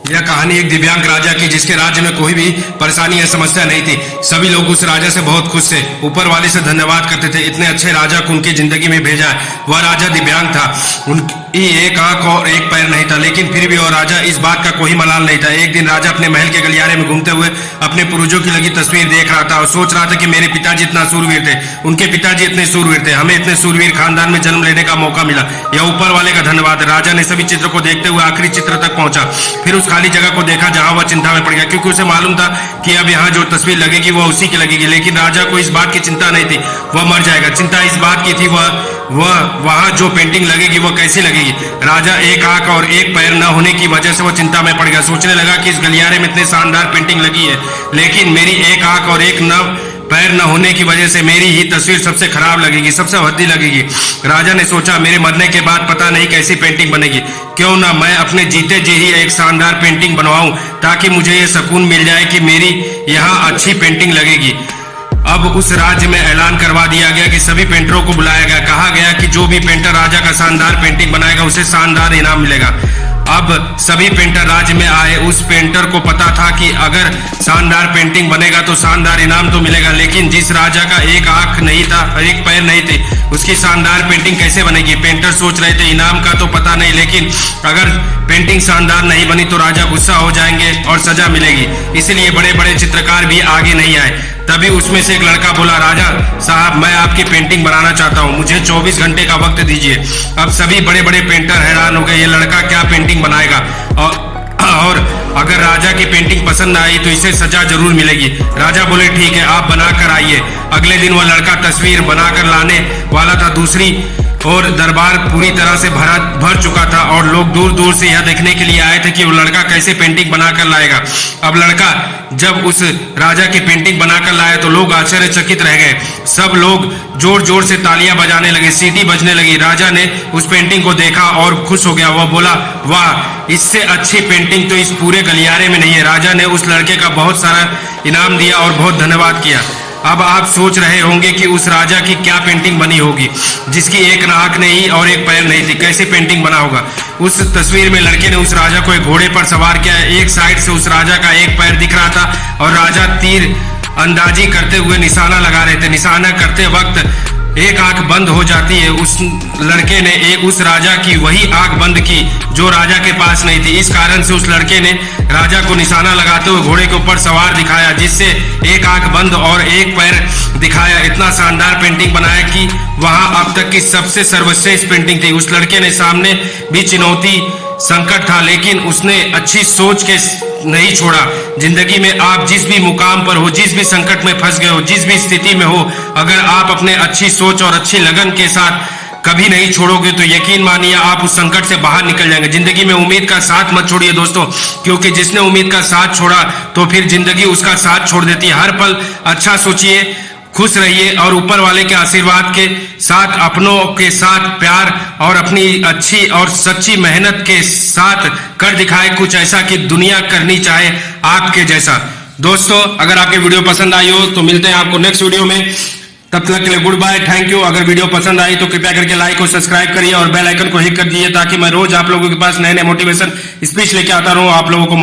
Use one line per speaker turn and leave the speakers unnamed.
यह कहानी एक दिव्यांग राजा की, जिसके राज्य में कोई भी परेशानी या समस्या नहीं थी। सभी लोग उस राजा से बहुत खुश थे, ऊपर वाले से धन्यवाद करते थे, इतने अच्छे राजा को उनकी जिंदगी में भेजा है। वह राजा दिव्यांग था, उनकी एक आंख और एक पैर नहीं था, लेकिन फिर भी वह राजा इस बात का कोई मलाल नहीं था। एक दिन राजा अपने महल के गलियारे में घूमते हुए अपने पूर्वजों की लगी तस्वीर देख रहा था और सोच रहा था कि मेरे पिताजी इतना सूरवीर थे, उनके पिताजी इतने सूरवीर थे, हमें इतने सूरवीर खानदान में जन्म लेने का मौका मिला, यह ऊपर वाले का धन्यवाद। राजा ने सभी चित्र को देखते हुए आखिरी चित्र तक पहुंचा, फिर उस खाली जगह को देखा जहां वह चिंता में पड़ गया, क्योंकि उसे मालूम था कि अब यहाँ जो तस्वीर लगेगी वह उसी की लगेगी। लेकिन राजा को इस बात की चिंता नहीं थी, वह मर जाएगा। चिंता इस बात की थी वहां जो पेंटिंग लगेगी वह कैसी लगेगी। राजा एक आंख और एक पैर न होने की वजह से वह चिंता में पड़ गया। सोचने लगा कि इस गलियारे में इतने शानदार पेंटिंग लगी है, लेकिन मेरी एक आंख और एक पैर न होने की वजह से मेरी ही तस्वीर सबसे खराब लगेगी, सबसे भद्दी लगेगी। राजा ने सोचा, मेरे मरने के बाद पता नहीं कैसी पेंटिंग बनेगी, क्यों ना मैं अपने जीते जी ही एक शानदार पेंटिंग बनवाऊं, ताकि मुझे ये सुकून मिल जाए कि मेरी यहाँ अच्छी पेंटिंग लगेगी। अब उस राज्य में ऐलान करवा दिया गया कि सभी पेंटरों को बुलाया गया। कहा गया कि जो भी पेंटर राजा का शानदार पेंटिंग बनाएगा उसे शानदार इनाम मिलेगा। अब सभी पेंटर राज्य में आए। उस पेंटर को पता था कि अगर शानदार पेंटिंग बनेगा तो शानदार इनाम तो मिलेगा, लेकिन जिस राजा का एक आंख नहीं था, एक पैर नहीं थे, उसकी शानदार पेंटिंग कैसे बनेगी। पेंटर सोच रहे थे इनाम का तो पता नहीं, लेकिन अगर पेंटिंग शानदार नहीं बनी तो राजा गुस्सा हो जाएंगे और सजा मिलेगी, इसलिए बड़े बड़े चित्रकार भी आगे नहीं आए। तभी उसमें से एक लड़का बोला, राजा साहब मैं आपकी पेंटिंग बनाना चाहता हूँ, मुझे 24 घंटे का वक्त दीजिए। अब सभी बड़े बड़े पेंटर हैरान हो गए, ये लड़का क्या पेंटिंग बनाएगा, और अगर राजा की पेंटिंग पसंद आई तो इसे सजा जरूर मिलेगी। राजा बोले ठीक है, आप बनाकर आइए। अगले दिन वह लड़का तस्वीर बनाकर लाने वाला था। दूसरी और दरबार पूरी तरह से भर चुका था और लोग दूर दूर से यह देखने के लिए आए थे कि वो लड़का कैसे पेंटिंग बनाकर लाएगा। अब लड़का जब उस राजा की पेंटिंग बनाकर लाया तो लोग आश्चर्यचकित रह गए। सब लोग जोर जोर से तालियां बजाने लगे, सीटी बजने लगी। राजा ने उस पेंटिंग को देखा और खुश हो गया। वह बोला, वाह, इससे अच्छी पेंटिंग तो इस पूरे गलियारे में नहीं है। राजा ने उस लड़के का बहुत सारा इनाम दिया और बहुत धन्यवाद किया। अब आप सोच रहे होंगे कि उस राजा की क्या पेंटिंग बनी होगी, जिसकी एक आंख नहीं और एक पैर नहीं थी, कैसी पेंटिंग बना होगा। उस तस्वीर में लड़के ने उस राजा को एक घोड़े पर सवार किया। एक साइड से उस राजा का एक पैर दिख रहा था और राजा तीर अंदाजी करते हुए निशाना लगा रहे थे। निशाना करते वक्त एक आंख बंद हो जाती है। उस लड़के ने उस राजा की वही आंख बंद की जो राजा के पास नहीं थी। इस कारण से उस लड़के ने राजा को निशाना लगाते हुए घोड़े के ऊपर सवार दिखाया, जिससे एक आंख बंद और एक पैर दिखाया। इतना शानदार पेंटिंग बनाया कि वहां अब तक की सबसे सर्वश्रेष्ठ पेंटिंग थी। उस लड़के ने सामने भी चुनौती संकट था, लेकिन उसने अच्छी सोच के नहीं छोड़ा। जिंदगी में आप जिस भी मुकाम पर हो, जिस भी संकट में फंस गए हो, जिस भी स्थिति में हो, अगर आप अपने अच्छी सोच और अच्छी लगन के साथ कभी नहीं छोड़ोगे तो यकीन मानिए आप उस संकट से बाहर निकल जाएंगे। जिंदगी में उम्मीद का साथ मत छोड़िए दोस्तों, क्योंकि जिसने उम्मीद का साथ छोड़ा तो फिर जिंदगी उसका साथ छोड़ देती है। हर पल अच्छा सोचिए, खुश रहिए और ऊपर वाले के आशीर्वाद के साथ, अपनों के साथ प्यार और अपनी अच्छी और सच्ची मेहनत के साथ कर दिखाए कुछ ऐसा कि दुनिया करनी चाहे आपके जैसा। दोस्तों, अगर आपके वीडियो पसंद आई हो तो मिलते हैं आपको नेक्स्ट वीडियो में। तब तक के लिए गुड बाय, थैंक यू। अगर वीडियो पसंद आई तो कृपया करके लाइक और सब्सक्राइब करिए और बेल आइकन को हिट कर दीजिए, ताकि मैं रोज आप लोगों के पास नए नए मोटिवेशन स्पीच लेके आता रहूं, आप लोगों को